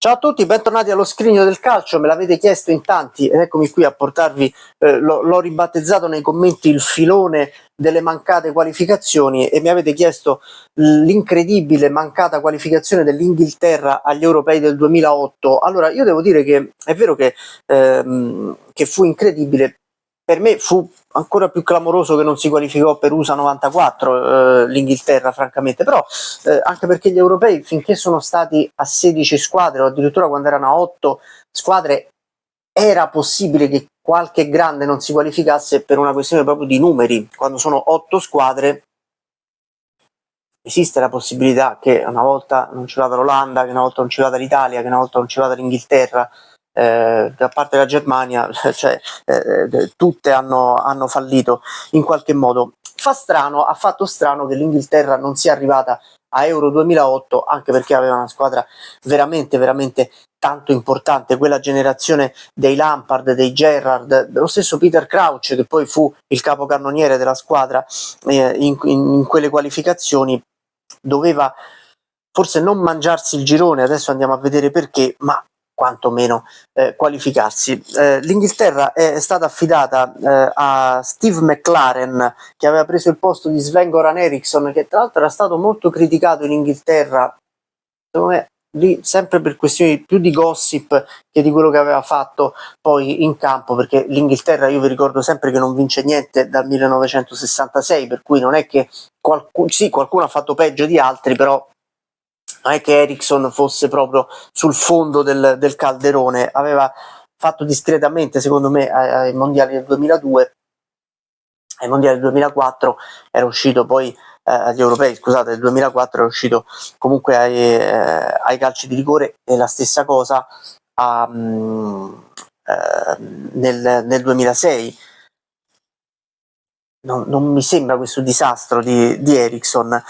Ciao a tutti, bentornati allo Scrigno del Calcio, me l'avete chiesto in tanti ed eccomi qui a portarvi, l'ho ribattezzato nei commenti il filone delle mancate qualificazioni e mi avete chiesto l'incredibile mancata qualificazione dell'Inghilterra agli europei del 2008. Allora, io devo dire che è vero che fu incredibile, per me fu ancora più clamoroso che non si qualificò per USA 94 l'Inghilterra, francamente, però anche perché gli europei, finché sono stati a 16 squadre o addirittura quando erano a 8 squadre, era possibile che qualche grande non si qualificasse per una questione proprio di numeri. Quando sono 8 squadre esiste la possibilità che una volta non ci vada l'Olanda, che una volta non ci vada l'Italia, che una volta non ci vada l'Inghilterra, da parte della Germania, cioè tutte hanno fallito in qualche modo. Ha fatto strano che l'Inghilterra non sia arrivata a Euro 2008, anche perché aveva una squadra veramente tanto importante, quella generazione dei Lampard, dei Gerrard, dello stesso Peter Crouch, che poi fu il capocannoniere della squadra in quelle qualificazioni. Doveva forse non mangiarsi il girone, adesso andiamo a vedere perché, ma quantomeno qualificarsi. L'Inghilterra è stata affidata a Steve McLaren, che aveva preso il posto di Sven-Goran Eriksson, che tra l'altro era stato molto criticato in Inghilterra, secondo me lì sempre per questioni più di gossip che di quello che aveva fatto poi in campo, perché l'Inghilterra, io vi ricordo sempre che non vince niente dal 1966, per cui non è che qualcuno ha fatto peggio di altri, però non è che Eriksson fosse proprio sul fondo del calderone. Aveva fatto discretamente, secondo me, ai mondiali del 2002, ai mondiali del 2004 era uscito poi agli europei, scusate, del 2004 era uscito comunque ai calci di rigore, e la stessa cosa nel 2006. Non mi sembra questo disastro di Eriksson.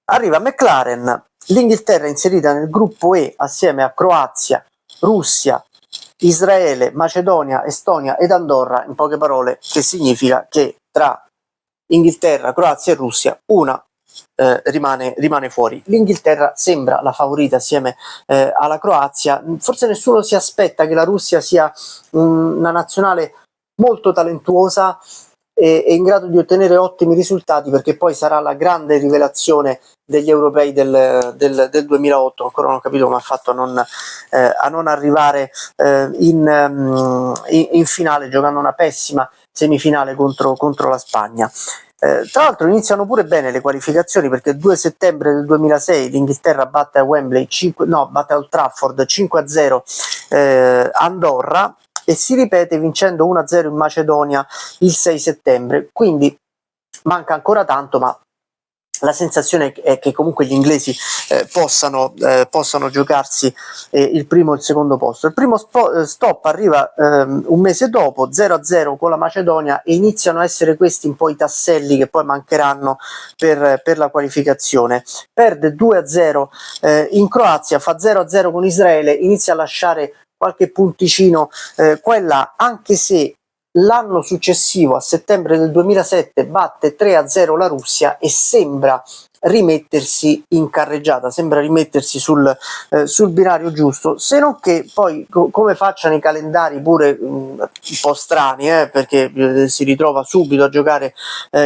Arriva McLaren, l'Inghilterra è inserita nel gruppo E assieme a Croazia, Russia, Israele, Macedonia, Estonia ed Andorra, in poche parole, che significa che tra Inghilterra, Croazia e Russia una rimane fuori. L'Inghilterra sembra la favorita assieme alla Croazia. Forse nessuno si aspetta che la Russia sia una nazionale molto talentuosa e in grado di ottenere ottimi risultati, perché poi sarà la grande rivelazione degli europei del 2008. Ancora non ho capito come ha fatto a non arrivare in finale, giocando una pessima semifinale contro la Spagna. Tra l'altro iniziano pure bene le qualificazioni, perché il 2 settembre del 2006 l'Inghilterra batte a batte a Old Trafford 5-0 Andorra, e si ripete vincendo 1-0 in Macedonia il 6 settembre, quindi manca ancora tanto, ma la sensazione è che comunque gli inglesi possano giocarsi il primo e il secondo posto. Il primo stop arriva un mese dopo, 0-0 con la Macedonia, e iniziano a essere questi un po' i tasselli che poi mancheranno per la qualificazione. Perde 2-0 in Croazia, fa 0-0 con Israele, inizia a lasciare qualche punticino qua e là, anche se l'anno successivo, a settembre del 2007, batte 3-0 la Russia e sembra rimettersi in carreggiata, sembra rimettersi sul binario giusto, se non che poi come facciano i calendari pure un po' strani, perché si ritrova subito a giocare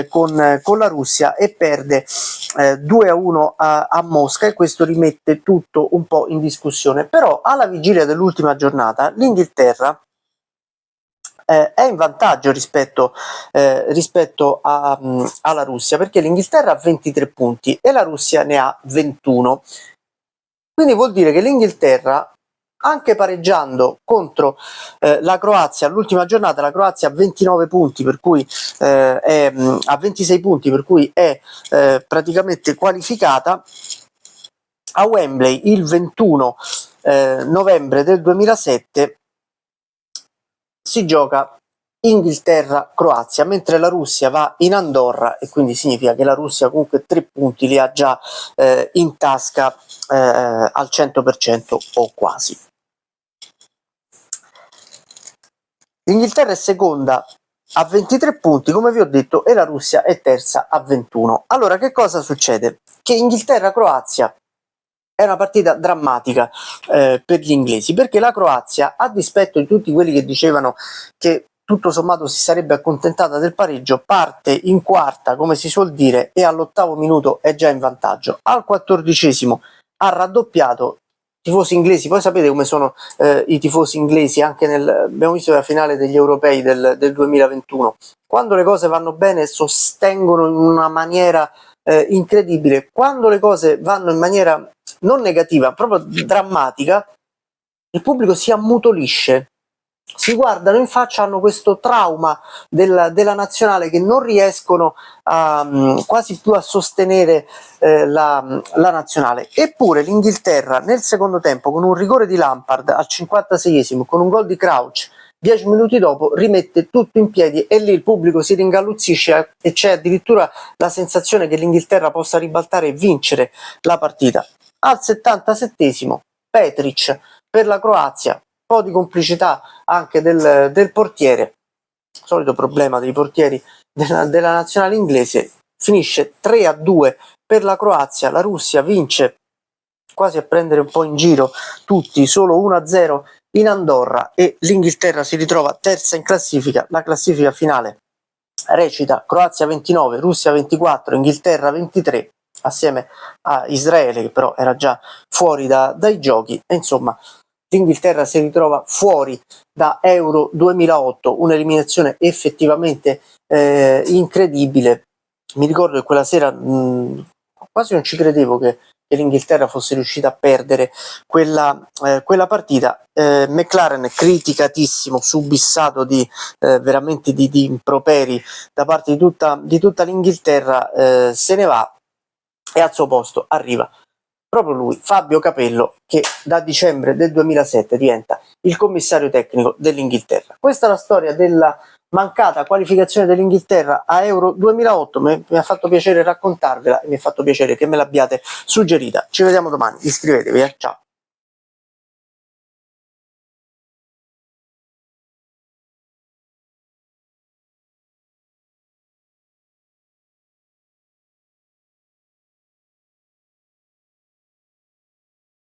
con la Russia e perde 2-1 a Mosca, e questo rimette tutto un po' in discussione. Però alla vigilia dell'ultima giornata l'Inghilterra è in vantaggio rispetto alla Russia, perché l'Inghilterra ha 23 punti e la Russia ne ha 21. Quindi vuol dire che l'Inghilterra, anche pareggiando contro la Croazia all'ultima giornata, la Croazia ha 29 punti, per cui ha 26 punti, per cui è praticamente qualificata. A Wembley il 21 novembre del 2007 si gioca Inghilterra-Croazia, mentre la Russia va in Andorra, e quindi significa che la Russia comunque 3 punti li ha già in tasca al 100% o quasi. L'Inghilterra è seconda a 23 punti, come vi ho detto, e la Russia è terza a 21. Allora, che cosa succede? Che Inghilterra-Croazia è una partita drammatica per gli inglesi, perché la Croazia, a dispetto di tutti quelli che dicevano che tutto sommato si sarebbe accontentata del pareggio, parte in quarta, come si suol dire, e all'8° minuto è già in vantaggio. Al 14° ha raddoppiato. Tifosi inglesi, poi sapete come sono i tifosi inglesi, anche abbiamo visto la finale degli europei del 2021, quando le cose vanno bene sostengono in una maniera incredibile, quando le cose vanno in maniera non negativa, proprio drammatica, il pubblico si ammutolisce, si guardano in faccia, hanno questo trauma della nazionale che non riescono quasi più a sostenere la nazionale. Eppure l'Inghilterra nel secondo tempo, con un rigore di Lampard al 56esimo, con un gol di Crouch 10 minuti dopo, rimette tutto in piedi e lì il pubblico si ringalluzzisce e c'è addirittura la sensazione che l'Inghilterra possa ribaltare e vincere la partita. Al 77esimo Petric per la Croazia, un po' di complicità anche del portiere, solito problema dei portieri della nazionale inglese, finisce 3-2 per la Croazia. La Russia vince quasi a prendere un po' in giro tutti, solo 1-0 in Andorra, e l'Inghilterra si ritrova terza in classifica. La classifica finale recita Croazia 29, Russia 24, Inghilterra 23, assieme a Israele che però era già fuori dai giochi, e insomma l'Inghilterra si ritrova fuori da Euro 2008, un'eliminazione effettivamente incredibile. Mi ricordo che quella sera quasi non ci credevo che l'Inghilterra fosse riuscita a perdere quella partita. McLaren criticatissimo, subissato veramente di improperi da parte di tutta l'Inghilterra, se ne va, e al suo posto arriva proprio lui, Fabio Capello, che da dicembre del 2007 diventa il commissario tecnico dell'Inghilterra. Questa è la storia della mancata qualificazione dell'Inghilterra a Euro 2008, mi ha fatto piacere raccontarvela e mi è fatto piacere che me l'abbiate suggerita. Ci vediamo domani, iscrivetevi, ciao!